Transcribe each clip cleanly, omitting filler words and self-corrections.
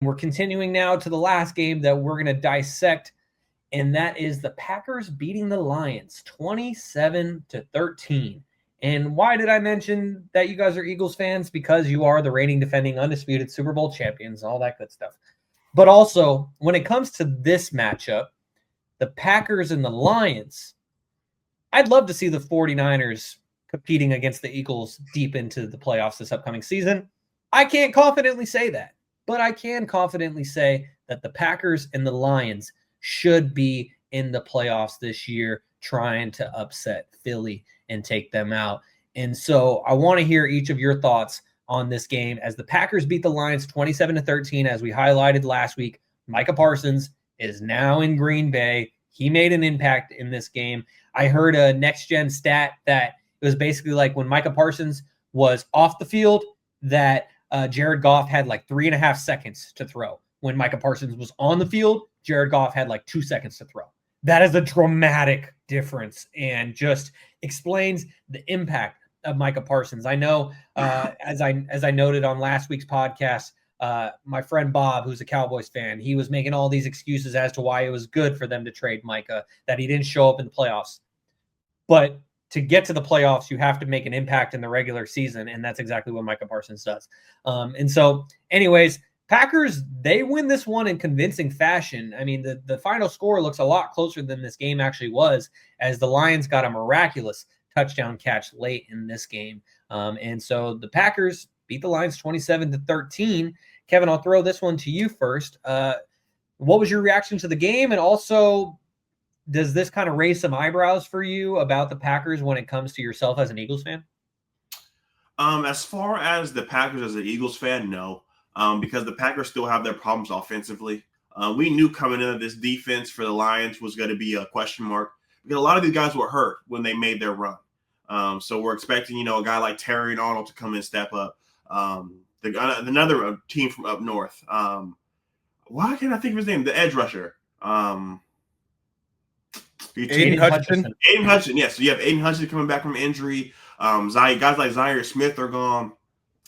We're continuing now to the last game that we're going to dissect, and that is the Packers beating the Lions 27-13. And why did I mention that you guys are Eagles fans? Because you are the reigning, defending, undisputed Super Bowl champions, all that good stuff. But also, when it comes to this matchup, the Packers and the Lions, I'd love to see the 49ers competing against the Eagles deep into the playoffs this upcoming season. I can't confidently say that, but I can confidently say that the Packers and the Lions should be in the playoffs this year, trying to upset Philly and take them out. And so I want to hear each of your thoughts on this game as the Packers beat the Lions 27-13. As we highlighted last week, Micah Parsons is now in Green Bay. He made an impact in this game. I heard a next-gen stat that it was basically like when Micah Parsons was off the field, that Jared Goff had like 3.5 seconds to throw. When Micah Parsons was on the field, Jared Goff had like 2 seconds to throw. That is a dramatic difference and just explains the impact of Micah Parsons. I know, as I noted on last week's podcast, my friend Bob, who's a Cowboys fan, he was making all these excuses as to why it was good for them to trade Micah, that he didn't show up in the playoffs. But to get to the playoffs, you have to make an impact in the regular season, and that's exactly what Micah Parsons does. And so, anyways, Packers, they win this one in convincing fashion. I mean, the final score looks a lot closer than this game actually was, as the Lions got a miraculous touchdown catch late in this game. And so the Packers beat the Lions 27-13. Kevin, I'll throw this one to you first. What was your reaction to the game? And also, does this kind of raise some eyebrows for you about the Packers when it comes to yourself as an Eagles fan? As far as the Packers as an Eagles fan, no. Because the Packers still have their problems offensively. We knew coming into this defense for the Lions was going to be a question mark because a lot of these guys were hurt when they made their run. So we're expecting, a guy like Terry and Arnold to come and step up. Another team from up north. Why can't I think of his name? The edge rusher. Aiden Hutchinson. Aiden Hutchinson, yes. So you have Aiden Hutchinson coming back from injury. Guys like Zaire Smith are gone.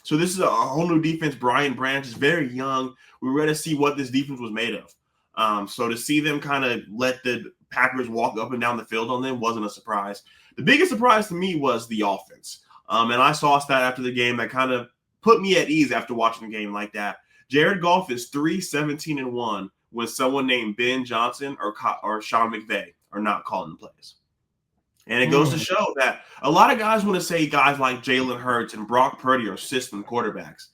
So this is a whole new defense. Brian Branch is very young. We're ready to see what this defense was made of. So to see them kind of let the Packers walk up and down the field on them wasn't a surprise. The biggest surprise to me was the offense. And I saw a stat after the game that kind of put me at ease after watching a game like that. Jared Goff is 3-17-1 when someone named Ben Johnson or Sean McVay are not calling the plays. And it goes to show that a lot of guys want to say guys like Jalen Hurts and Brock Purdy are system quarterbacks.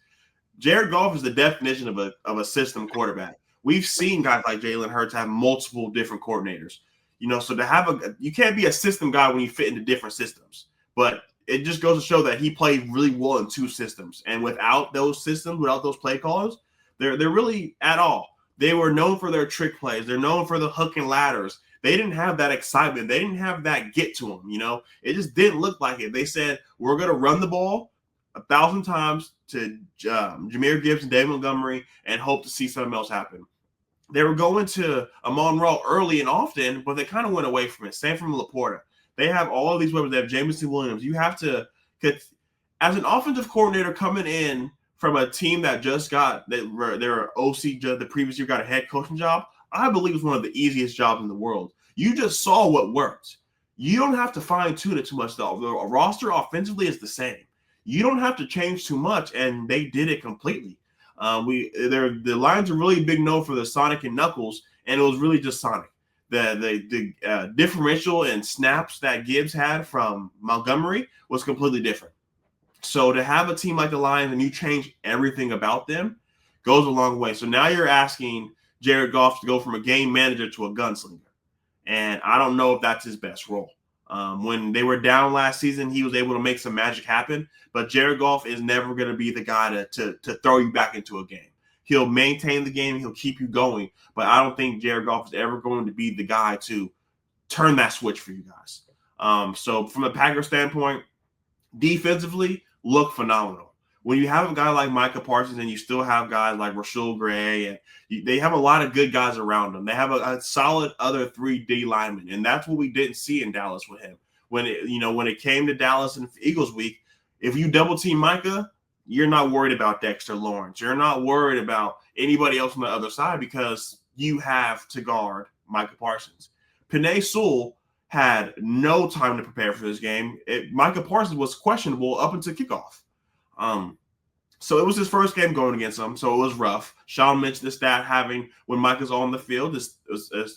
Jared Goff is the definition of a system quarterback. We've seen guys like Jalen Hurts have multiple different coordinators. So to have you can't be a system guy when you fit into different systems. But it just goes to show that he played really well in two systems. And without those systems, without those play callers, they're really at all. They were known for their trick plays. They're known for the hook and ladders. They didn't have that excitement. They didn't have that get to them, It just didn't look like it. They said, we're going to run the ball 1,000 times to Jahmyr Gibbs and David Montgomery and hope to see something else happen. They were going to Amon-Ra early and often, but they kind of went away from it. Same from Laporta. They have all of these weapons. They have Jameson Williams. You have to, as an offensive coordinator coming in from a team that just got their OC the previous year got a head coaching job, I believe it's one of the easiest jobs in the world. You just saw what worked. You don't have to fine-tune it too much, though. The roster offensively is the same. You don't have to change too much, and they did it completely. The Lions are really big known for the Sonic and Knuckles, and it was really just Sonic. The differential and snaps that Gibbs had from Montgomery was completely different. So to have a team like the Lions and you change everything about them goes a long way. So now you're asking Jared Goff to go from a game manager to a gunslinger. And I don't know if that's his best role. When they were down last season, he was able to make some magic happen. But Jared Goff is never going to be the guy to throw you back into a game. He'll maintain the game. He'll keep you going. But I don't think Jared Goff is ever going to be the guy to turn that switch for you guys. So from a Packers standpoint, defensively, look phenomenal. When you have a guy like Micah Parsons and you still have guys like Rashul Gray, and they have a lot of good guys around them. They have a solid other 3D linemen, and that's what we didn't see in Dallas with him. When it came to Dallas and Eagles week, if you double team Micah, you're not worried about Dexter Lawrence. You're not worried about anybody else on the other side because you have to guard Micah Parsons. Penei Sewell had no time to prepare for this game. Micah Parsons was questionable up until kickoff. So it was his first game going against him, so it was rough. Shaun mentioned the stat having when Micah's on the field is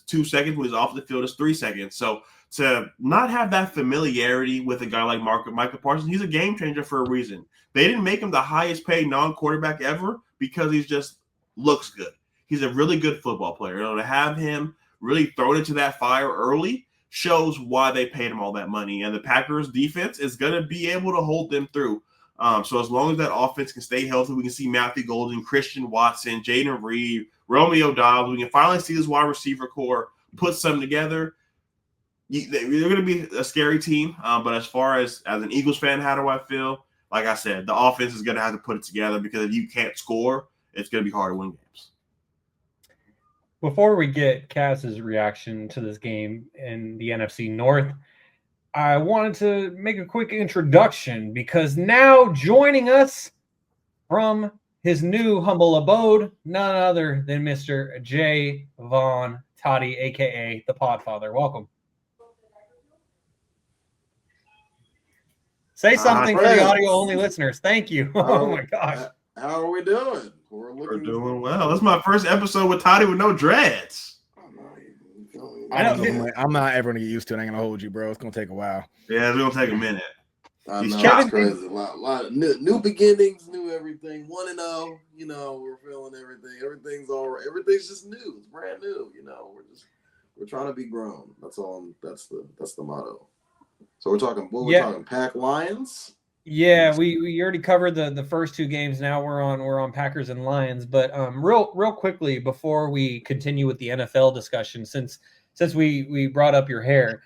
2 seconds, when he's off the field is 3 seconds. So to not have that familiarity with a guy like Micah Parsons, he's a game changer for a reason. They didn't make him the highest paid non-quarterback ever because he just looks good. He's a really good football player. To have him really thrown into that fire early shows why they paid him all that money. And the Packers defense is going to be able to hold them through. So as long as that offense can stay healthy, we can see Matthew Golden, Christian Watson, Jaden Reed, Romeo Dobbs. We can finally see this wide receiver core put something together. They're going to be a scary team. But as far as an Eagles fan, how do I feel? Like I said, the offense is going to have to put it together because if you can't score, it's going to be hard to win games. Before we get Kaz's reaction to this game in the NFC North, I wanted to make a quick introduction because now joining us from his new humble abode, none other than Mr. Jaevon Toddy, a.k.a. the Podfather. Welcome. Say something for the audio-only listeners. Thank you. Oh, my gosh. How are we doing? We're doing well. This is my first episode with Toddy with no dreads. I'm not ever gonna get used to it. I ain't gonna hold you, bro. It's gonna take a while. Yeah, it's gonna take a minute. I know, it's crazy. A lot of new beginnings, new everything. 1-0. We're feeling everything. Everything's all right. Everything's just new. It's brand new. We're trying to be grown. That's all. That's the motto. So we're talking. We're talking Pack Lions. Yeah, we already covered the first 2 games. Now we're on Packers and Lions. But real quickly before we continue with the NFL discussion, since we brought up your hair,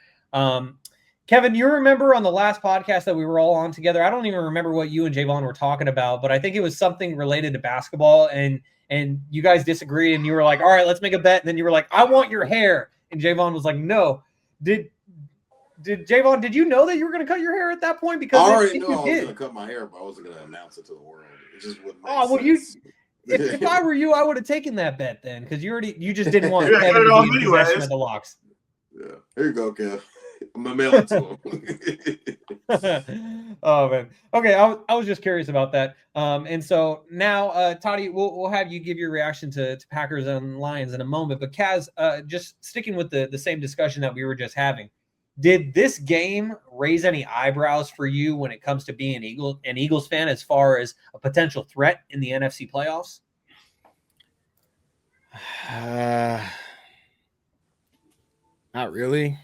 Kevin, you remember on the last podcast that we were all on together? I don't even remember what you and Jaevon were talking about, but I think it was something related to basketball, and you guys disagreed, and you were like, "All right, let's make a bet." And then you were like, "I want your hair," and Jaevon was like, "No." Jaevon, did you know that you were going to cut your hair at that point? Because I already knew I was going to cut my hair, but I wasn't going to announce it to the world. It just wouldn't make sense. If I were you, I would have taken that bet then, because you just didn't want Kevin to be in possession of the locks. Yeah, here you go, Kev. I'm gonna mail it to him. Oh man. Okay, I was just curious about that. And so now, Toddy, we'll have you give your reaction to Packers and Lions in a moment. But Kaz, just sticking with the same discussion that we were just having. Did this game raise any eyebrows for you when it comes to being an Eagles fan as far as a potential threat in the NFC playoffs? Not really.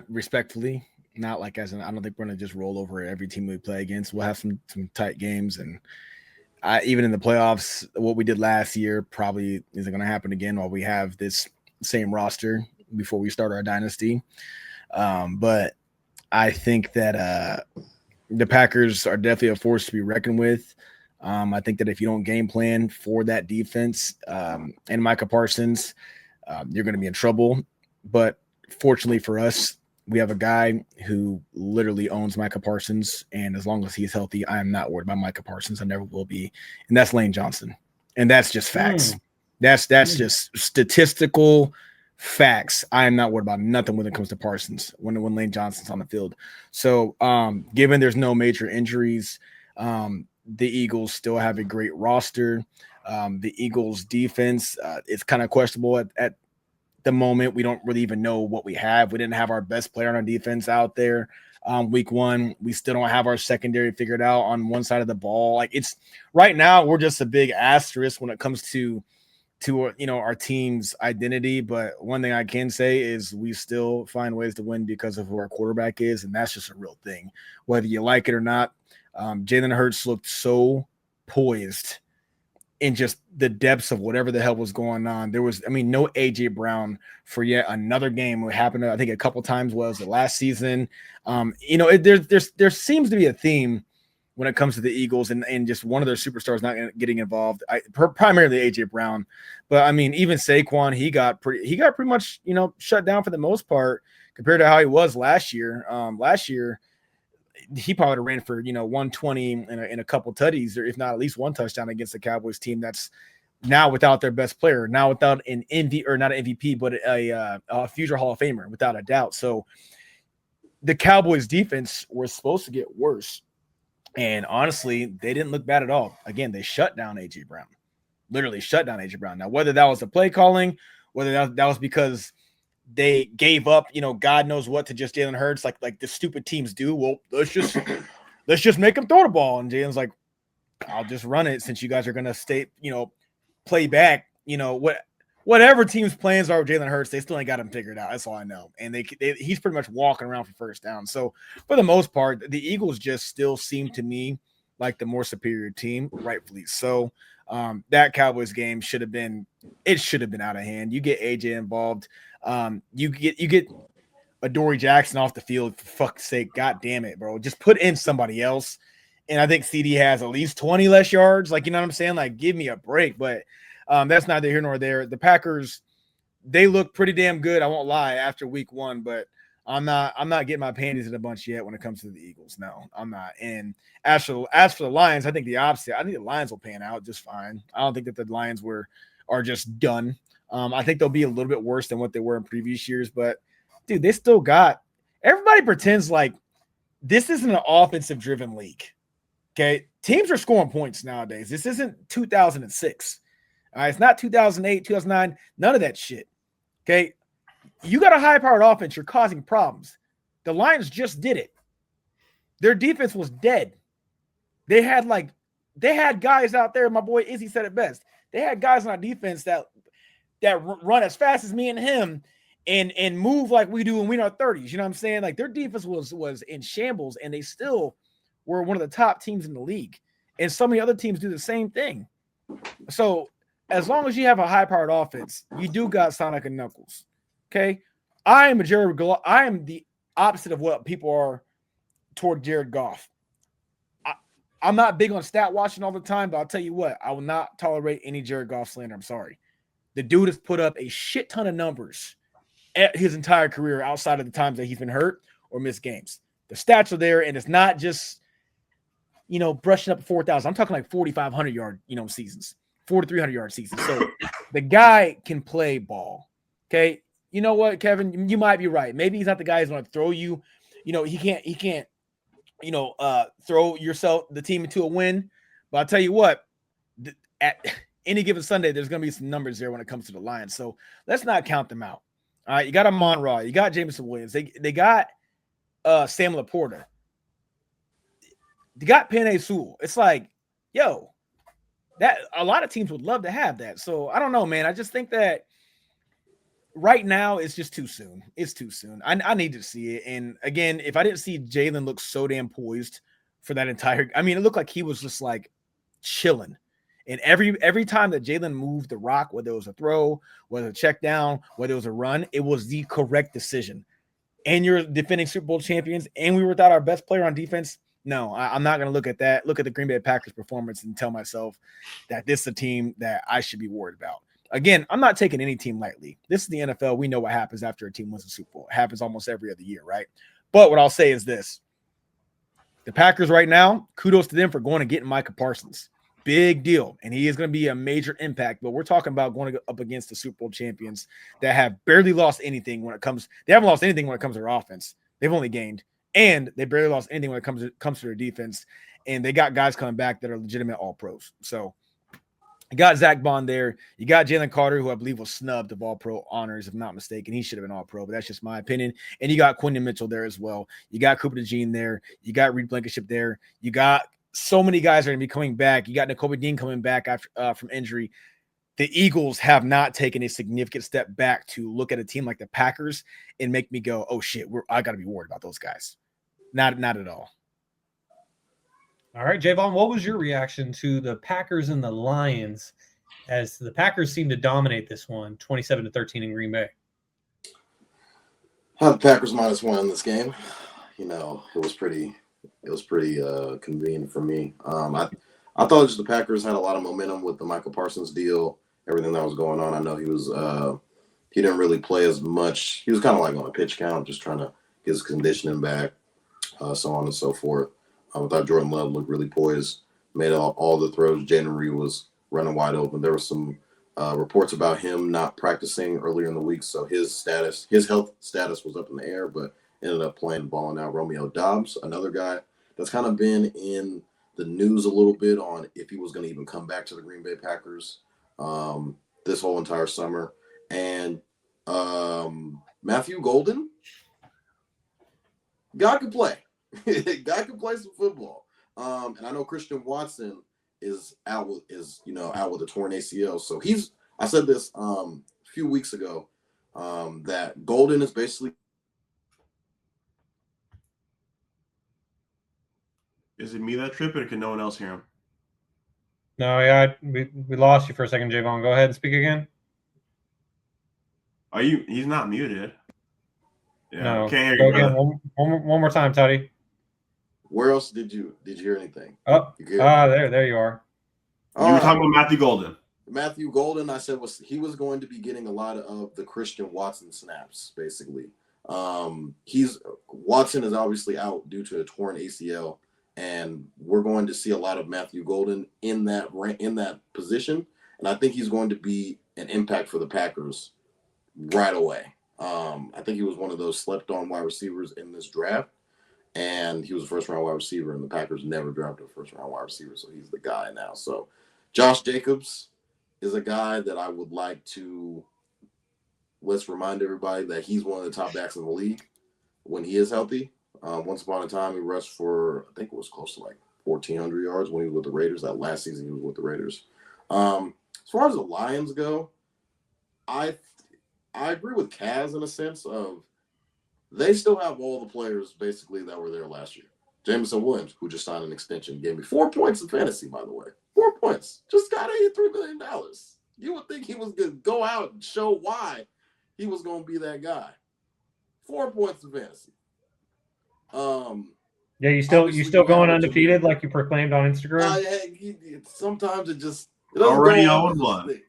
Respectfully, not like I don't think we're going to just roll over every team we play against. We'll have some tight games, and even in the playoffs, what we did last year probably isn't going to happen again while we have this same roster before we start our dynasty. But I think that the Packers are definitely a force to be reckoned with. I think that if you don't game plan for that defense and Micah Parsons, you're going to be in trouble. But fortunately for us, we have a guy who literally owns Micah Parsons, and as long as he's healthy, I am not worried about Micah Parsons. I never will be, and that's Lane Johnson. And that's just facts. That's just statistical facts. I am not worried about nothing when it comes to Parsons when Lane Johnson's on the field. So given there's no major injuries, the Eagles still have a great roster. The Eagles defense is kind of questionable at the moment. We don't really even know what we have. We didn't have our best player on our defense out there week 1. We still don't have our secondary figured out on one side of the ball. Like, it's right now, we're just a big asterisk when it comes to our team's identity. But one thing I can say is we still find ways to win because of who our quarterback is, and that's just a real thing, whether you like it or not. Jalen Hurts looked so poised in just the depths of whatever the hell was going on. There was, no AJ Brown for yet another game. It happened, I think, a couple times. Was it last season? There seems to be a theme when it comes to the Eagles and just one of their superstars not getting involved. Primarily AJ Brown, but even Saquon, he got pretty much shut down for the most part compared to how he was last year. Last year, he probably ran for 120 and a couple tutties, or if not at least one touchdown against the Cowboys team that's now without their best player, now without an not an MVP, but a future Hall of Famer, without a doubt. So the Cowboys defense was supposed to get worse. And honestly, they didn't look bad at all. Again, they shut down A.J. Brown. Literally shut down A.J. Brown. Now, whether that was the play calling, whether that was because they gave up, God knows what to just Jalen Hurts, like the stupid teams do. Well, let's just make him throw the ball. And Jalen's like, I'll just run it since you guys are gonna stay, play back. Whatever team's plans are with Jalen Hurts, they still ain't got him figured out. That's all I know. And he's pretty much walking around for first down. So for the most part, the Eagles just still seem to me like the more superior team, rightfully so. That Cowboys game should have been out of hand. You get AJ involved. You get Adoree Jackson off the field, for fuck's sake. God damn it, bro. Just put in somebody else. And I think CD has at least 20 less yards. Like, you know what I'm saying? Like, give me a break. But that's neither here nor there. The Packers, they look pretty damn good. I won't lie after week 1, but I'm not getting my panties in a bunch yet when it comes to the Eagles. No, I'm not. And as for the Lions, I think the opposite. I think the Lions will pan out just fine. I don't think that the Lions are just done. I think they'll be a little bit worse than what they were in previous years, but dude, they still got – everybody pretends like this isn't an offensive-driven league, okay? Teams are scoring points nowadays. This isn't 2006. It's not 2008, 2009, none of that shit, okay? You got a high-powered offense. You're causing problems. The Lions just did it. Their defense was dead. They had guys out there. My boy Izzy said it best. They had guys on our defense that run as fast as me and him and move like we do when we're in our 30s. You know what I'm saying? Like, their defense was in shambles, and they still were one of the top teams in the league. And so many other teams do the same thing. So as long as you have a high-powered offense, you do got Sonic and Knuckles. Okay? I am the opposite of what people are toward Jared Goff. I'm not big on stat watching all the time, but I'll tell you what, I will not tolerate any Jared Goff slander. I'm sorry. The dude has put up a shit ton of numbers at his entire career outside of the times that he's been hurt or missed games. The stats are there, and it's not just, brushing up 4,000. I'm talking like 4,500 yard, seasons, 4,300 yard seasons. So the guy can play ball. Okay. You know what, Kevin? You might be right. Maybe he's not the guy who's going to throw you. He can't, throw the team into a win. But I'll tell you what, at any given Sunday, there's going to be some numbers there when it comes to the Lions. So let's not count them out. All right, you got Amon Ra, you got Jameson Williams, they got Sam Laporta, they got Penei Sewell. It's like, yo, that a lot of teams would love to have that. So I don't know, man. I just think that right now it's just too soon. It's too soon. I need to see it. And again, if I didn't see Jalen look so damn poised for that entire, it looked like he was just like chilling. And every time that Jalen moved the rock, whether it was a throw, whether a check down, whether it was a run, it was the correct decision. And you're defending Super Bowl champions, and we were without our best player on defense. No, I'm not going to look at that. Look at the Green Bay Packers performance and tell myself that this is a team that I should be worried about. Again, I'm not taking any team lightly. This is the NFL. We know what happens after a team wins a Super Bowl. It happens almost every other year, right? But what I'll say is this. The Packers right now, kudos to them for going and getting Micah Parsons. Big deal. And he is going to be a major impact. But we're talking about going up against the Super Bowl champions that have barely lost anything when it comes. They haven't lost anything when it comes to their offense. They've only gained. And they barely lost anything when it comes to their defense. And they got guys coming back that are legitimate all-pros. So you got Zach Bond there. You got Jalen Carter, who I believe was snubbed of all-pro honors, if I'm not mistaken. He should have been all-pro, but that's just my opinion. And you got Quinton Mitchell there as well. You got Cooper DeJean there. You got Reed Blankenship there. You got so many guys are going to be coming back. You got Nakobe Dean coming back after from injury. The Eagles have not taken a significant step back to look at a team like the Packers and make me go, oh, shit, I got to be worried about those guys. Not at all. All right, Jaevon, what was your reaction to the Packers and the Lions as the Packers seemed to dominate this one, 27-13 in Green Bay? The Packers -1 in this game. It was pretty convenient for me. I thought just the Packers had a lot of momentum with the Michael Parsons deal, everything that was going on. I know he didn't really play as much. He was kind of like on a pitch count, just trying to get his conditioning back. so on and so forth. I thought Jordan Love looked really poised, made all the throws. Jaden Reed was running wide open. There were some reports about him not practicing earlier in the week, so his health status was up in the air, but ended up playing, balling out. Romeo Doubs, another guy that's kind of been in the news a little bit on if he was going to even come back to the Green Bay Packers this whole entire summer. And Matthew Golden, God can play. Guy can play some football. And I know Christian Watson is out with a torn ACL. So I said this a few weeks ago that Golden is basically. Is it me that tripping, or can no one else hear him? No, yeah, we lost you for a second, Jaevon. Go ahead and speak again. He's not muted. Yeah, No, I can't hear go you, again. brother. One more time, Toddy. Where else did you hear anything? Oh, there you are. You were talking about Matthew Golden. Matthew Golden, I said he was going to be getting a lot of the Christian Watson snaps, basically. Watson is obviously out due to a torn ACL, and we're going to see a lot of Matthew Golden in that position, and I think he's going to be an impact for the Packers right away. I think he was one of those slept-on wide receivers in this draft, and he was a first-round wide receiver, and the Packers never drafted a first-round wide receiver, so he's the guy now. So Josh Jacobs is a guy that I would like to let's remind everybody that he's one of the top backs in the league when he is healthy. Once upon a time, he rushed for, I think it was close to like 1,400 yards when he was with the Raiders. That last season he was with the Raiders. As far as the Lions go, I agree with Kaz in a sense of they still have all the players basically that were there last year. Jameson Williams, who just signed an extension, gave me 4 points in fantasy, by the way. 4 points. Just got $83 million. You would think he was going to go out and show why he was going to be that guy. 4 points in fantasy. Yeah, you still going undefeated like you proclaimed on Instagram? Sometimes it already 0-1.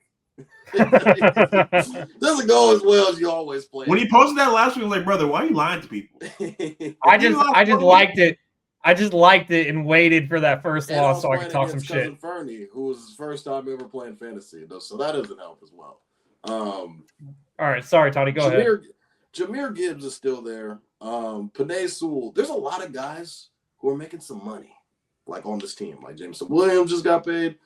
Doesn't go as well as you always play. When he posted that last week, I was like, brother, why are you lying to people? I just liked it. I just liked it and waited for that first loss so I could talk some shit. Fernie, who was his first time ever playing fantasy, so that doesn't help as well. All right, sorry, Toddy, go ahead. Jameer Gibbs is still there. Penei Sewell. There's a lot of guys who are making some money, like on this team. Like Jameson Williams just got paid.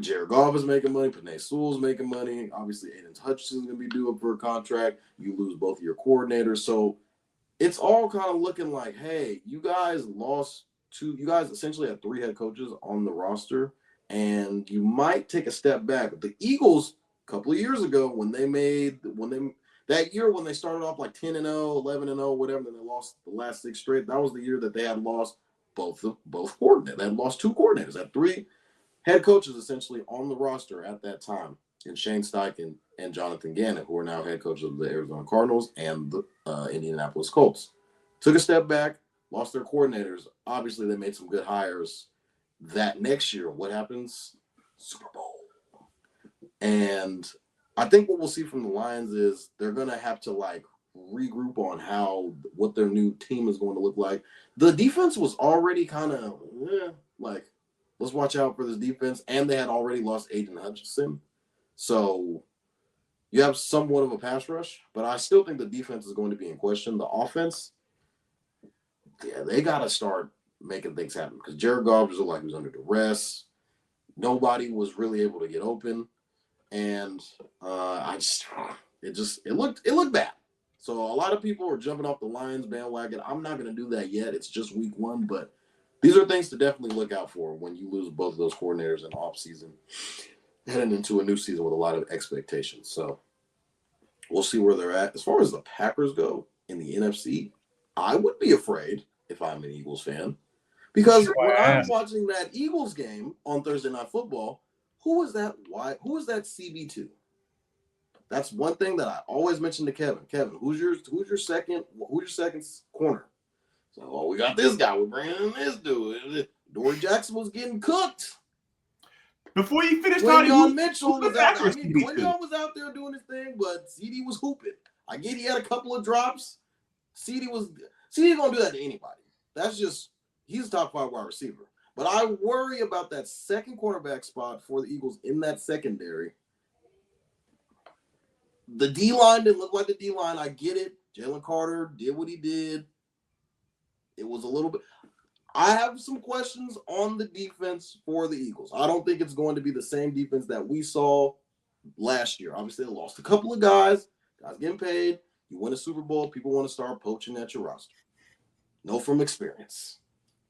Jared Goff is making money. Penei Sewell's making money. Obviously, Aiden Hutchinson's going to be due up for a contract. You lose both of your coordinators. So it's all kind of looking like, hey, you guys essentially had 3 head coaches on the roster, and you might take a step back. But the Eagles, a couple of years ago, when they started off like 10-0, 11-0, whatever, then they lost the last 6 straight. That was the year that they had lost both coordinators. They had lost 2 coordinators. They had 3 head coaches essentially on the roster at that time, and Shane Steichen and Jonathan Gannon, who are now head coaches of the Arizona Cardinals and the Indianapolis Colts. Took a step back, lost their coordinators. Obviously, they made some good hires. That next year, what happens? Super Bowl. And I think what we'll see from the Lions is they're going to have to like regroup on what their new team is going to look like. The defense was already kind of let's watch out for this defense. And they had already lost Aiden Hutchinson. So you have somewhat of a pass rush, but I still think the defense is going to be in question. The offense, yeah, they got to start making things happen because Jared Goff looked like he was under duress. Nobody was really able to get open. And it looked bad. So a lot of people are jumping off the Lions bandwagon. I'm not going to do that yet. It's just week 1, but these are things to definitely look out for when you lose both of those coordinators in the offseason, heading into a new season with a lot of expectations. So we'll see where they're at. As far as the Packers go in the NFC, I would be afraid if I'm an Eagles fan because when I'm watching that Eagles game on Thursday Night Football, who is that CB2? That's one thing that I always mention to Kevin. Kevin, who's your second corner? So, we got this guy. We're bringing in this dude. Dory Jackson was getting cooked. Before you finish, Quinyon Mitchell was out there. Quinyon was out there doing his thing, but CD was hooping. I get he had a couple of drops. CD gonna do that to anybody. he's a top 5 wide receiver. But I worry about that second cornerback spot for the Eagles in that secondary. The D-line didn't look like the D-line. I get it. Jalen Carter did what he did. It was a little bit. I have some questions on the defense for the Eagles. I don't think it's going to be the same defense that we saw last year. Obviously, they lost a couple of guys getting paid. You win a Super Bowl, people want to start poaching at your roster. Know from experience.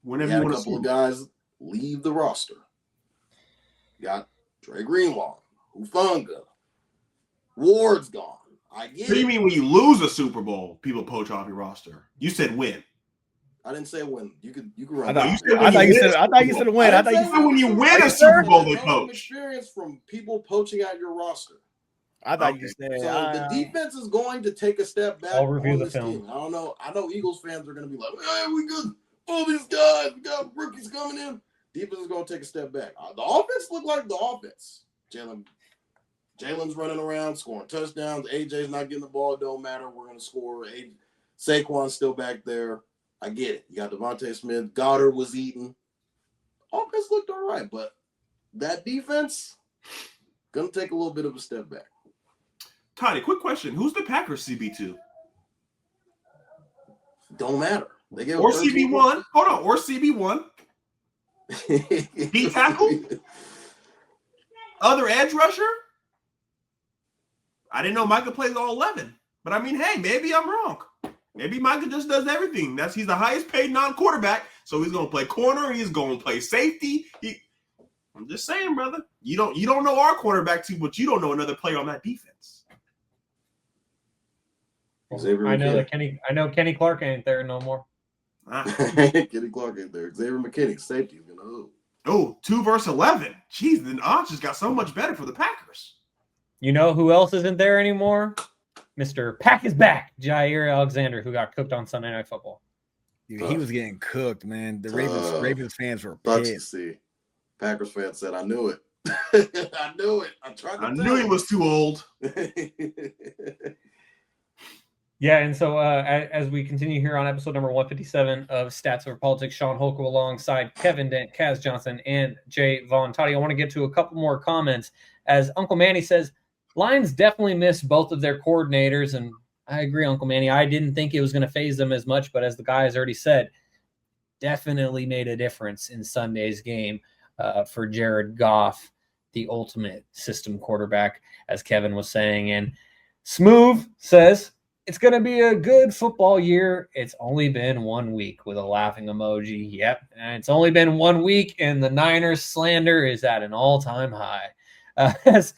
Whenever you you had a want couple of guys leave the roster. You got Trey Greenlaw, Hufanga, Ward's gone. I get What do you it. mean when you lose a Super Bowl, people poach off your roster? You said win. I didn't say win. You could I run. thought you said I thought you said win. I thought you said when you win a Yes, Super sir. Bowl, they know from poach. experience from people poaching at your roster. I thought Okay. you said. So the defense is going to take a step back I'll review on the this film. team. I know Eagles fans are going to be like, hey, we good. All these guys, we got rookies coming in. Defense is going to take a step back. The offense looked like the offense. Jalen's running around, scoring touchdowns. AJ's not getting the ball. It don't matter. We're going to score. Saquon's still back there. I get it. You got Devontae Smith. Goddard was eating. Offense looked all right, but that defense going to take a little bit of a step back. Toddy, quick question. Who's the Packers CB2? Don't matter. They gave Or CB1. Hold on. Or CB1. D tackle? Other edge rusher? I didn't know Micah plays all 11. But I mean, hey, maybe I'm wrong. Maybe Micah just does everything. He's the highest paid non-quarterback, so he's going to play corner. He's going to play safety. I'm just saying, brother. You don't know our quarterback too, but you don't know another player on that defense. I know Kenny Clark ain't there no more. Kenny Clark ain't there. Xavier McKinney, safety, is gonna hoop. Oh, 2 versus 11. Jeez, the odds just got so much better for the Packers. You know who else isn't there anymore? Mr. Pack is back, Jair Alexander, who got cooked on Sunday Night Football. Dude, he was getting cooked, man. The Ravens fans were pissed. See, Packers fans said, "I knew it. I knew it. I knew he was too old." Yeah, and so as we continue here on episode number 157 of Stats Over Politics, Shaun Holcomb alongside Kevin Dent, Kaz Johnson, and Jaevon. Toddy, I want to get to a couple more comments. As Uncle Manny says, Lions definitely missed both of their coordinators, and I agree, Uncle Manny. I didn't think it was going to phase them as much, but as the guys already said, definitely made a difference in Sunday's game for Jared Goff, the ultimate system quarterback, as Kevin was saying. And Smooth says, it's going to be a good football year. It's only been 1 week with a laughing emoji. Yep. And it's only been 1 week, and the Niners slander is at an all-time high. As